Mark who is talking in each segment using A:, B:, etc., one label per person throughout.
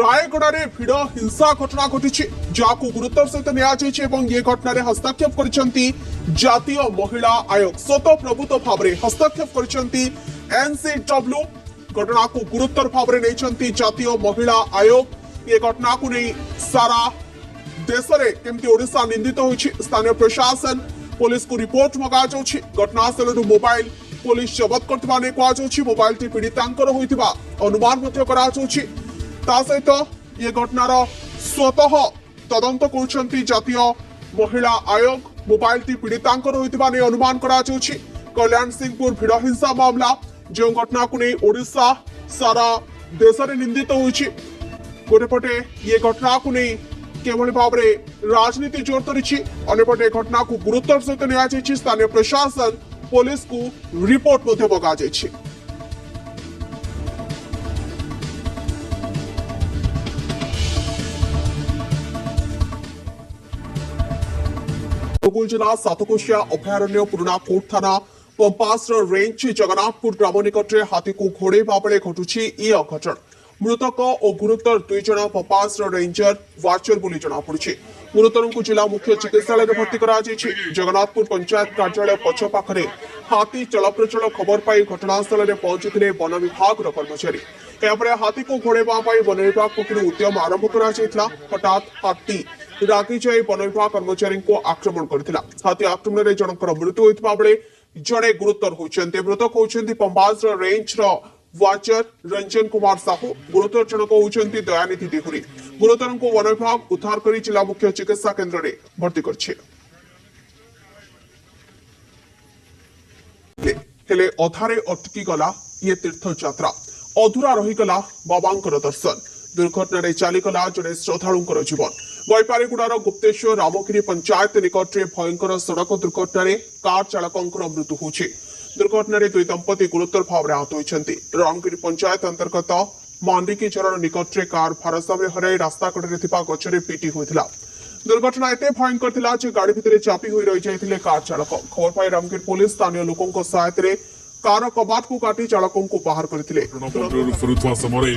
A: रायगड़ा भिड़ हिंसा घटना घटी जहां गुरुतर सहित नि घटन हस्तक्षेप कर जातीय महिला आयोग स्वतःप्रभुत भाव में हस्तक्षेप कर एनसीडब्ल्यू घटना को गुरुतर भाव में नहीं जातीय महिला आयोग ये घटना को नहीं सारा देश में केमती ओडिशा निंदित होइछि। स्थानीय प्रशासन पुलिस को रिपोर्ट मगा जाउछि। घटनास्थल मोबाइल पुलिस जबत करथिबा ने कहा जाउछि। मोबाइल टी पीड़ितांकर होइथिबा अनुमान मध्य करा जाउछि। ता सहित ये घटनार स्वतः तदंत करुछंती जातीय महिला आयोग। मोबाइल टी पीड़ितांकर होइथिबा ने अनुमान करा जाउछि। कल्याण सिंहपुर भिड़ हिंसा मामला जो घटना को नहीं ओडिशा सारा देश में निंदित होइछि। गोटेपटे ये घटना को नहीं केवल भाव में राजनीति जोर धरी अंपटे घटना को गुरुतर सहित नि स्थानीय प्रशासन पुलिस को रिपोर्ट मगा जाइछि। अनुगुल जिला सातकोशिया अभयारण्य पुराना कोर्ट थाना पंपासर रेंज जगन्नाथपुर ग्राम निकट हाथी को घोड़ेबा बेले घटुछि ई अघटन। मृतक और गुरुतर दुई जन पंपासर रेंजर वाचर बोली जनापड़ी। गुरुतर को जिला मुख्य चिकित्सालय में भर्ती करा जगन्नाथपुर पंचायत कार्यालय पछ पाखरे हाथी चलप्रचल खबर पाई घटनास्थल में पहुंची वन विभाग कर्मचारी। हाथी को घोड़ेबा वन विभाग पक्षर उद्यम आरंभ कर हठात हाथी रागी जाए वन विभाग कर्मचारी को आक्रमण करथिला। हाथी आक्रमण में जनकर मृत्यु होइतबा बेले जड़े गुरुतर होइछन्ते। मृतक होइछन्ती पंपासर रेंज वाचर रंजन कुमार साहू। गुरुतर जनक होइछन्ती दयानिधि देहुरी। गुरुतर को वन विभाग उद्धार कर जिला मुख्य चिकित्सा केन्द्र में भर्ती करछे। हेले अधारे अटकी गला ये तीर्थ यात्रा अधूरा रहीगला बाबांकर दर्शन। दुर्घटना चलीगला जड़े श्रद्धालुंकर जीवन। बैपारीगुड़ार गुप्तेश्वर रामगिरी पंचायत निकट में भयंकर सड़क दुर्घटना कार चालकंकर मृत्यु होछि। दुर्घटना दुई दंपति गुरुतर भाव में आहत होइछन्ति। रामगिरी पंचायत अंतर्गत मांडिकी झरण निकट में कार भारसाम्य हराई रास्ता कड़े गछरे पिटी होइथिला। दुर्घटना एते भयंकर थिला जे गाड़ी भितर चापी होई रही जाइथिले कार चालक। खबर पाई रामगिरी पुलिस स्थानीय लोकों सहायता कार कबाट को काटी चालकों को बाहर करथिले।
B: फेरुवा समय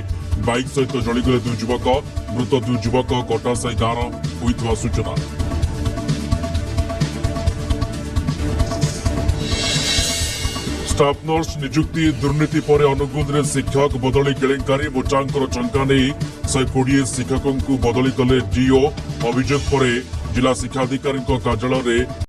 B: बाइक सहित जड़ीगले दुई युवक। मृत दुई युवक कटासाई गाँव होइथिबा सूचना। स्टाफ नर्स नियुक्ति दुर्नीति पर अनुगुल शिक्षक बदली केलेंकारी बोचांकर चंका नहीं 120 शिक्षकों को बदली कले डीओ। अभियोग पर जिला शिक्षाधिकारी कार्यालय